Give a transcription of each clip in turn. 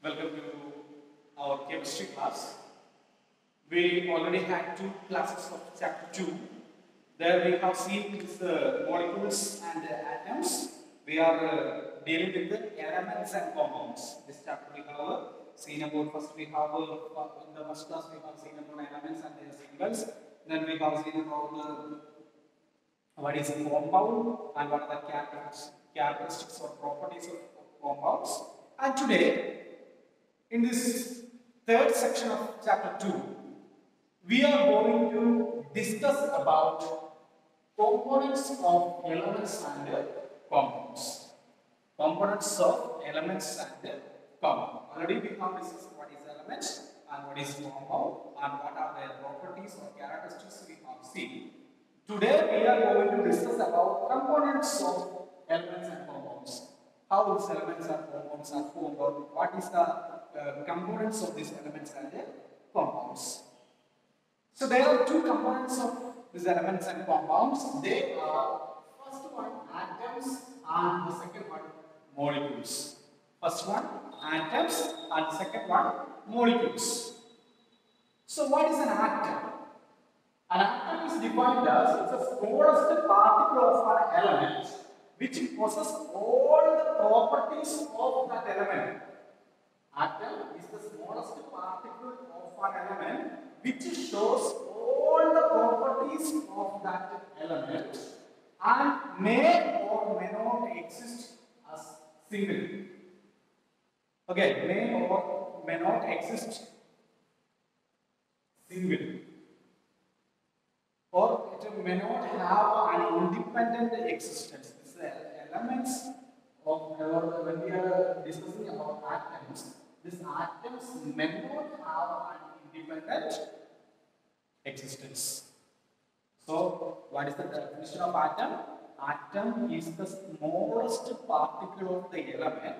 Welcome to our chemistry class. We already had two classes of chapter 2. There we have seen these molecules and atoms. We are dealing with the elements and compounds. This chapter we have seen about, first we have in the first class we have seen about elements and their symbols. Then we have seen about what is a compound and what are the characteristics or properties of compounds. And today, in this third section of chapter 2, we are going to discuss about components of elements and compounds. Components of elements and compound. Already we have discussed what is elements and what is compound and what are their properties or characteristics we have seen. Today we are going to discuss about components of elements and compounds. How these elements and compounds are formed, or what is the components of these elements and compounds. So there are two components of these elements and compounds. They are first one atoms and the second one molecules. First one atoms and second one molecules. So what is an atom? An atom is defined as the smallest particle of an element which possesses all the properties of that element. Atom is the smallest particle of an element which shows all the properties of that element and may or may not exist as single. Okay, may or may not exist single, or it may not have an independent existence. These elements of when we are discussing about atoms, these atoms may not have an independent existence. So, what is the definition of atom? Atom is the smallest particle of the element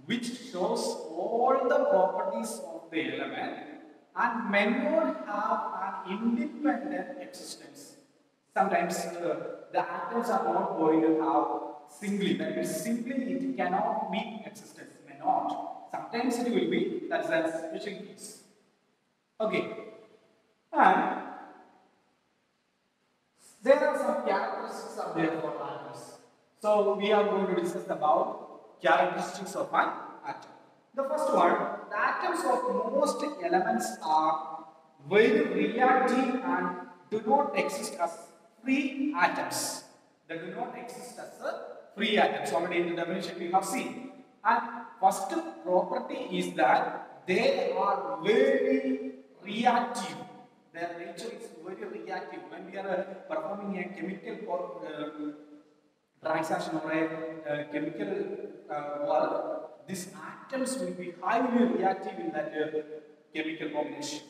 which shows all the properties of the element and may not have an independent existence. Sometimes the atoms are not going to have singly, that means simply it cannot be existence, may not. Sometimes it will be, that's a special case. Okay. And there are some characteristics are there for atoms. So we are going to discuss about characteristics of an atom. The first one, the atoms of most elements are very reactive and do not exist as free atoms. They do not exist as free atoms. Already in the definition we have seen. And first property is that they are very reactive. Their nature is very reactive. When we are performing a chemical transaction or a chemical work, these atoms will be highly reactive in that chemical combination.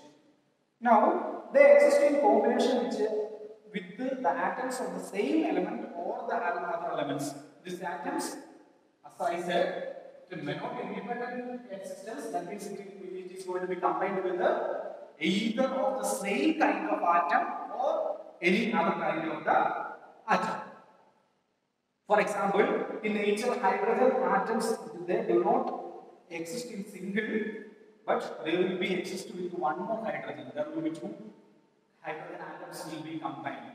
Now, they exist in combination with the atoms of the same element or the other elements. These atoms, as I said, may not be independent existence. That means it is going to be combined with either of the same kind of atom or any other kind of the atom. For example, in nature, hydrogen atoms, they do not exist in single, but they will be exist with one more hydrogen. There will be two hydrogen atoms will be combined.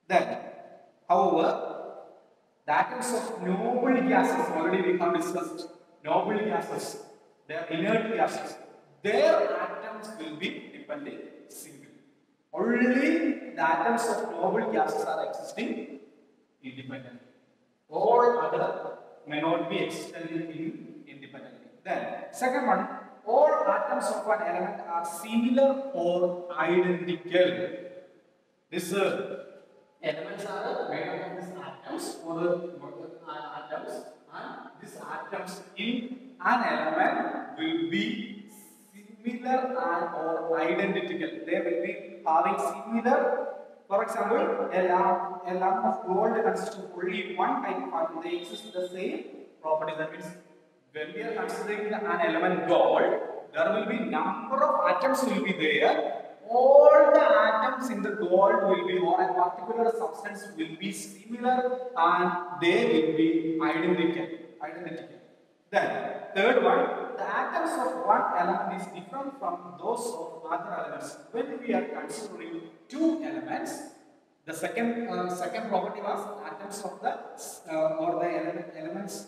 Then, however, the atoms of noble gases, already we have discussed, noble gases, they are inert gases. Their atoms will be depending single. Only the atoms of noble gases are existing independently. All other may not be existing independently. Then, second one, all atoms of an element are similar or identical. These elements are made up of these atoms or atoms, and these atoms in an element will be similar and or identical. They will be having similar. For example, a lump of gold consists of only one type of atom. They exist the same properties. That means when we are considering an element gold, there will be number of atoms will be there. All the atoms in the gold will be, or a particular substance will be similar and they will be identical. Then third one, the atoms of one element is different from those of other elements. When we are considering two elements, the second property was atoms of the or the elements.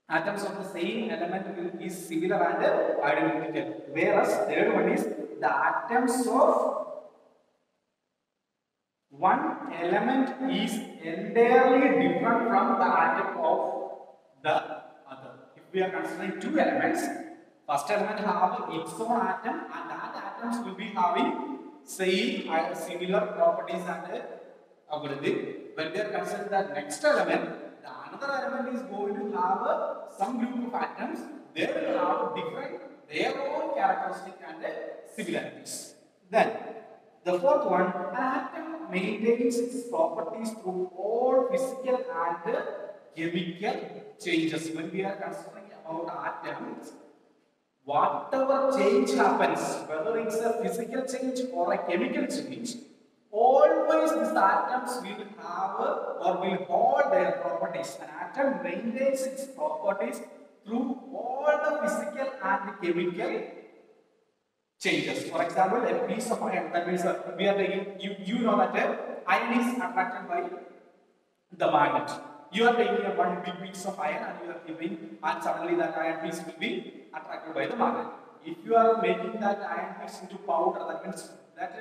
Atoms of the same element will be similar and identical. Whereas third one is the atoms of one element is entirely different from the atom of the other. If we are considering two elements, first element have its own atom and that atoms will be having same similar properties and everything. When we are considering the next element, the another element is going to have some group of atoms. They will have different their own characteristics and similarities. Then the fourth one, an atom maintains its properties through all physical and chemical changes. When we are considering about atoms, whatever change happens, whether it's a physical change or a chemical change, always these atoms will have or will hold their properties. An atom maintains its properties through all the physical and chemical changes. For example, a piece of iron, that means we are taking, you know that iron is attracted by the magnet. You are taking a one big piece of iron and you are keeping, and suddenly that iron piece will be attracted by the magnet. If you are making that iron piece into powder, that means that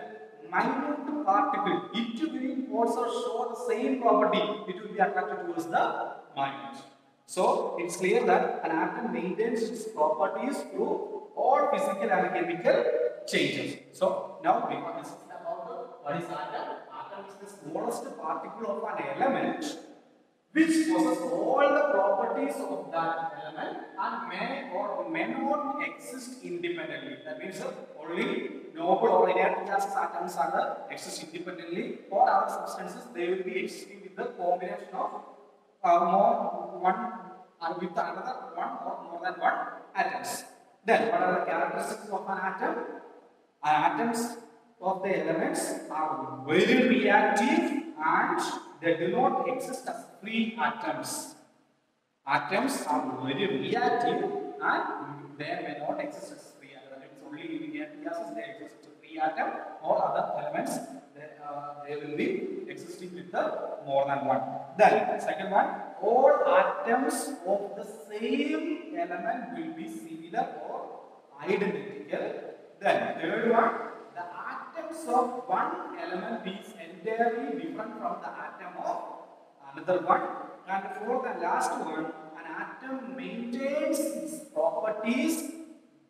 minute particle, it will also show the same property, it will be attracted towards the magnet. So it's clear that an atom maintains its properties through all physical and chemical changes. So now we want to discuss about what is atom. Atom is the smallest particle of an element which possesses all the properties of that element and may or may not exist independently. That means only noble or inert gases atoms are exist independently. For other substances, they will be existing with the combination of with another one or more than one atoms. Then, what are the characteristics of an atom? Atoms of the elements are very reactive and they do not exist as free atoms. Atoms are very reactive and they may not exist as free atoms. It's only in inert gases they exist as free atom, or other elements they will be existing with the more than one. Then, second one, all atoms of the same element will be similar or identical. Then, third one, the atoms of one element is entirely different from the atom of another one. And fourth and last one, an atom maintains its properties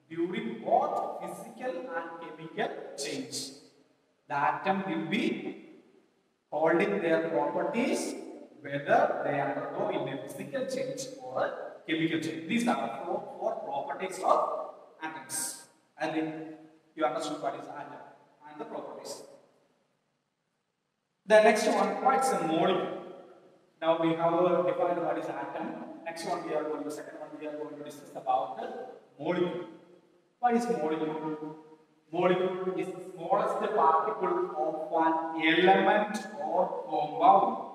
during both physical and chemical change. The atom will be holding their properties whether they undergo in a physical change or a chemical change. These are the four properties of atoms. I think you understood what is atom and the properties. The next one, what's a molecule? Now we have defined what is atom. Next one we are going to, second one we are going to discuss about the molecule. What is molecule? Molecule is the smallest particle of an element or compound.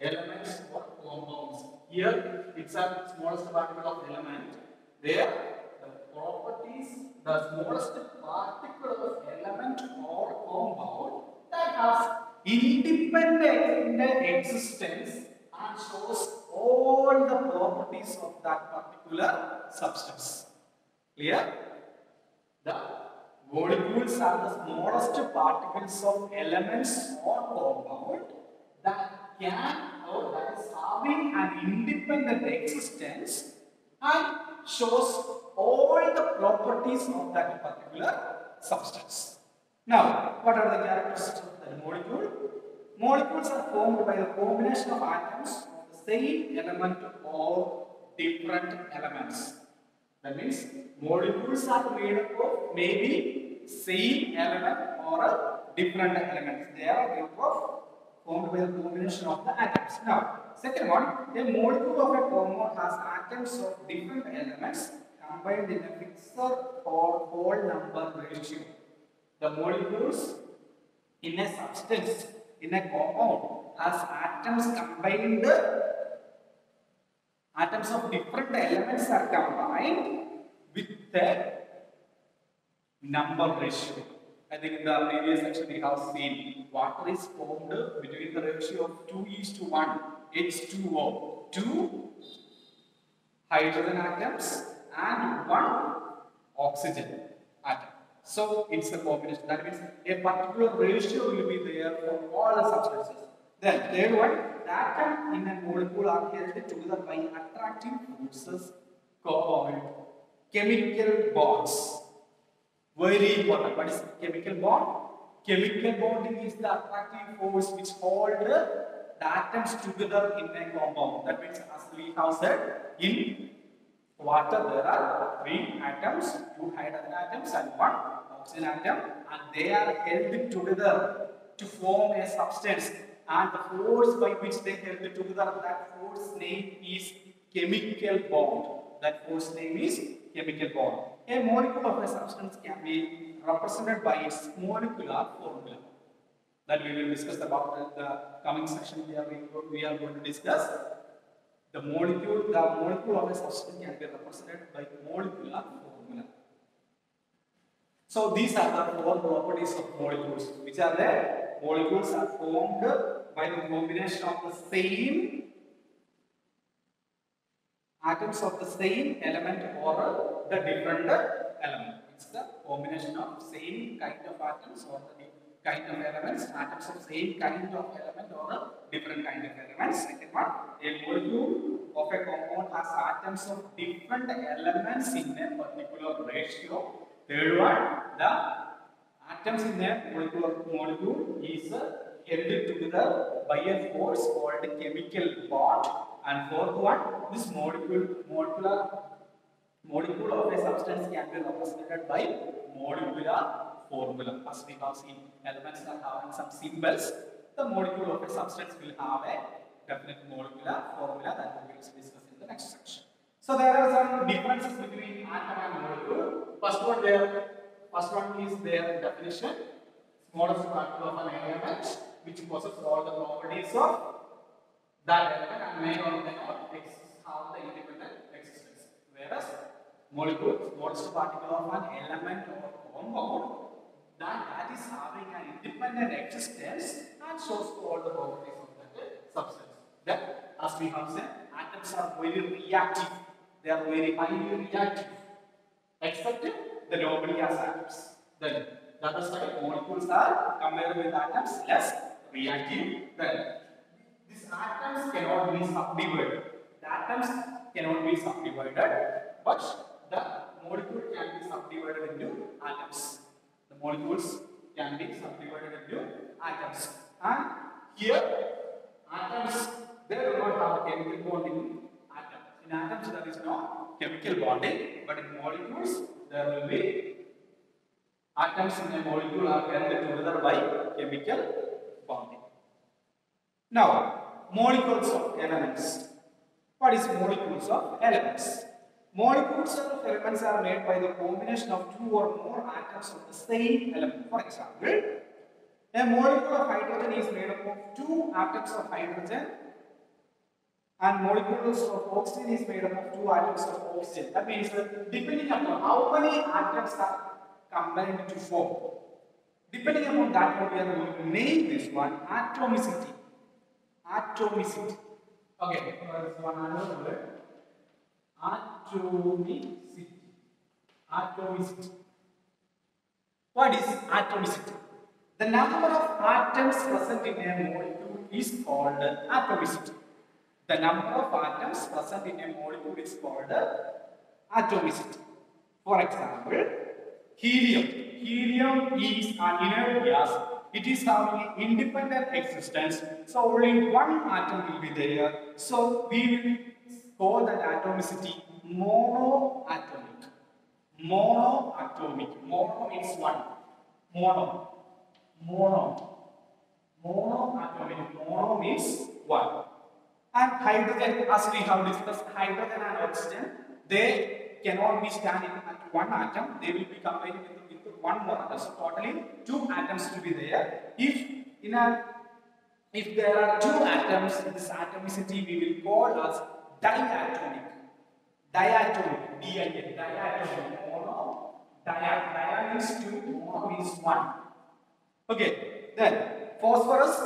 Elements or compounds. Here it's a smallest particle of element. There the properties, the smallest particle of element or compound that has independent existence and shows all the properties of that particular substance. Clear? The molecules are the smallest particles of elements or compound that can or that is having an independent existence and shows all the properties of that particular substance. Now, what are the characteristics of the molecule? Molecules are formed by the combination of atoms of the same element or different elements. That means molecules are made up of maybe same element or a different elements. They are a group of formed by the combination of the atoms. Now, second one, a molecule of a compound has atoms of different elements combined in a fixed or whole number ratio. The molecules in a substance, in a compound, has atoms combined atoms of different elements are combined with the number ratio. I think in the previous section we have seen water is formed between the ratio of 2:1 H2O, 2 hydrogen atoms and 1 oxygen atom. So it's a combination. That means a particular ratio will be there for all the substances. Then third one, the atom in a molecule are held together by attractive forces called chemical bonds. Very important. What is chemical bond? Chemical bonding is the attractive force which hold the atoms together in a compound. That means, as we have said, in water there are 3 atoms, 2 hydrogen atoms and 1 oxygen atom, and they are held together to form a substance. And the force by which they held together, that force name is chemical bond. That force name is chemical bond. A molecule of a substance can be represented by its molecular formula. That we will discuss about in the coming section. We are going to discuss the molecule of a substance can be represented by molecular formula. So these are the 4 properties of molecules, which are the molecules are formed by the combination of the same atoms of the same element or the different element. It's the combination of same kind of atoms or the kind of elements, atoms of same kind of element or a different kind of elements. Second one, a molecule of a compound has atoms of different elements in a particular ratio. Third one, the atoms in a molecule is held together by a force called chemical bond. And fourth one, this molecule of a substance can be represented by molecular formula. As we have seen, elements are having some symbols. The molecule of a substance will have a definite molecular formula that we will discuss in the next section. So there are some differences between atom and molecule. First one is their definition. Smallest particle of an element which possesses all the properties of that element and may or may not have the independent existence. Whereas molecule, smallest particle of an element or compound that is having an independent existence and shows all the properties of that substance. Then, as we have said, atoms are very reactive. They are very highly reactive, except the noble gas atoms. Then, that is why molecules are compared with atoms less reactive. Then, these atoms cannot be subdivided. The atoms cannot be subdivided, but the molecule can be subdivided into atoms. The molecules can be subdivided into atoms. And here, atoms, they do not have chemical bonding in atoms. In atoms, there is no chemical bonding, but in molecules, there will be atoms in a molecule are held together by chemical bonding. Now, molecules of elements. What is molecules of elements? Molecules of elements are made by the combination of 2 or more atoms of the same element. For example, a molecule of hydrogen is made up of 2 atoms of hydrogen, and molecules of oxygen is made up of 2 atoms of oxygen. That means depending upon how many atoms are combined to form, depending upon that, we are going to name this one atomicity. Atomicity. Okay, there is one another word. Atomicity. Atomicity. What is atomicity? The number of atoms present in a molecule is called atomicity. The number of atoms present in a molecule is called atomicity. For example, helium. Helium is an inert gas. It is having independent existence. So only one atom will be there. So we will call that atomicity monoatomic. Monoatomic. Mono means one. Mono. Monoatomic. Mono means one. And hydrogen, as we have discussed, hydrogen and oxygen, they cannot be standing at one atom. They will be combined with one more atom. So totally 2 atoms will be there. If there are 2 atoms, this atomicity we will call as diatomic. Diatomic. D-I-A. Diatomic. Mono. Dia means 2. Mono means 1. Okay. Then phosphorus.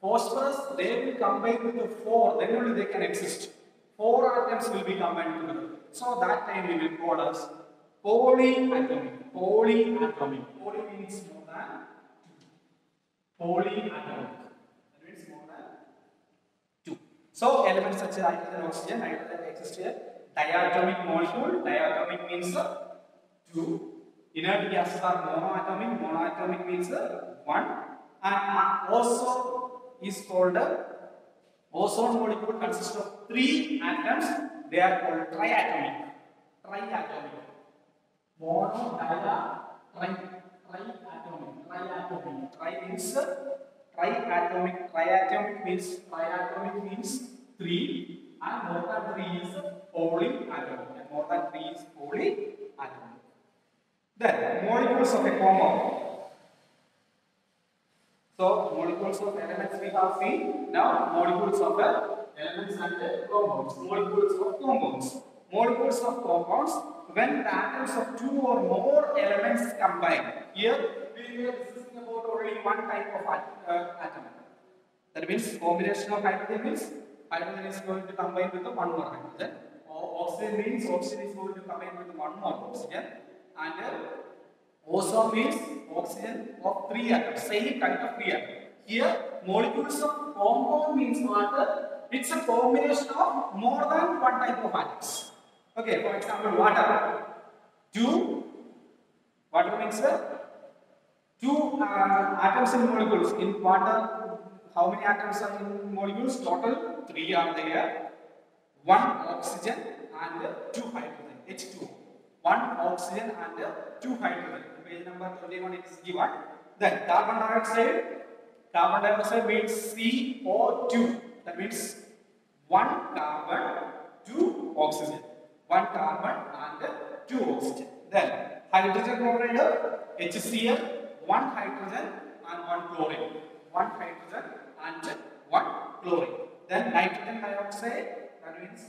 Phosphorus, they will combine with the 4. Then only they can exist. 4 atoms will be combined together. So that time we will call as polyatomic. Polyatomic. Poly means more than 2. Polyatomic. That means more than 2. So elements such as hydrogen, oxygen, hydrogen exist here. Diatomic molecule. Diatomic means 2. Inert gases are monoatomic. Monoatomic means 1. And ozone is called ozone molecule consists of 3 atoms. They are called triatomic. Triatomic. Mono, dia, triatomic. Triatomic. Tri means triatomic. Triatomic means 3, and more than 3 is polyatomic. And more than 3 is polyatomic. Then molecules of a compound. So molecules of elements we have seen. Now molecules of elements and compounds. Molecules of compounds. Molecules of compounds. When the atoms of 2 or more elements combine. Here we are discussing about only one type of atom. That means combination of hydrogen means hydrogen is going to combine with the one more hydrogen. Or oxygen means oxygen is going to combine with one more oxygen. And ozone means oxygen of 3 atoms, same kind of 3 atoms. Here, molecules of compound means what? It's a combination of more than one type of atoms. Okay, for example, water. Water means 2 atoms in molecules. In water, how many atoms are in molecules? Total 3 are there. 1 oxygen and 2 hydrogen, H2O. 1 oxygen and 2 hydrogen. Page number 21 is given. Then carbon dioxide. Carbon dioxide means CO2. That means 1 carbon, 2 oxygen. 1 carbon and 2 oxygen. Then hydrogen chloride, HCl, 1 hydrogen and 1 chlorine. 1 hydrogen and 1 chlorine. Then nitrogen dioxide, that means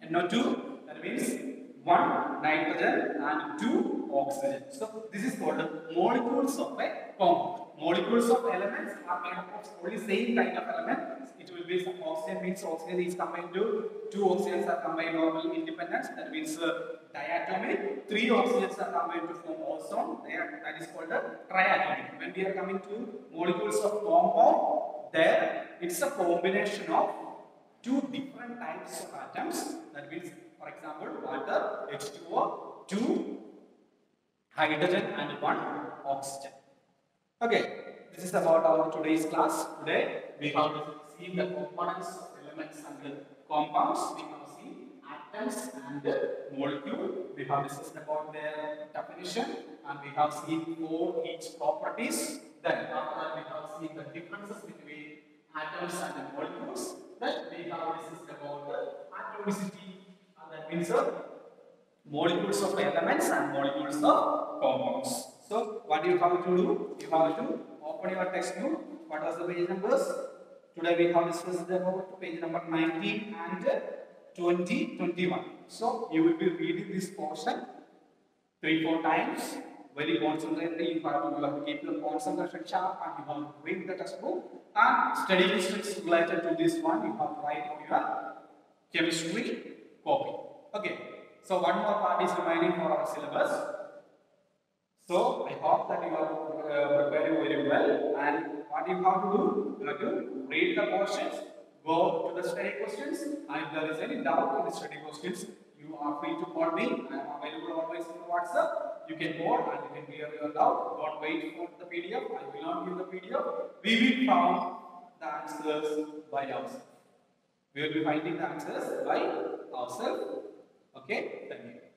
NO2, that means 1 nitrogen and 2 oxygen. So this is called molecules of a compound. Molecules of elements are made up of only same kind of element. It will be some oxygen means oxygen is combined to 2 oxygens are combined normally independent. That means diatomic. 3 oxygens are combined to form ozone. That is called triatomic. When we are coming to molecules of compound, there it's a combination of 2 different types of atoms. That means, for example, water, H2O, 2 hydrogen and 1 oxygen. Okay, this is about our today's class. Today we have seen the components of elements and compounds. We have seen atoms and molecule. We have discussed about their definition and we have seen 4 each properties. Then after that we have seen the differences between atoms and molecules. Then we have discussed about the atomicity. That means molecules of elements and molecules of compounds. So what you have to do? You have to open your textbook. What was the page numbers? Today we have discussed about page number 19 and 20, 21. So you will be reading this portion 3-4 times. Very concentratedly. You have to keep your concentration sharp and you have to read the textbook. And study questions related to this one you have to write on your chemistry copy. Okay. So one more part is remaining for our syllabus. So I hope that you are preparing very well. And what you have to do, you have to read the portions, go to the study questions, and if there is any doubt in the study questions, you are free to call me. I am available always on WhatsApp. You can call and you can clear your doubt. Don't wait for the PDF. I will not give the PDF. We will find the answers by ourselves. We will be finding the answers by ourselves. Okay, thank you.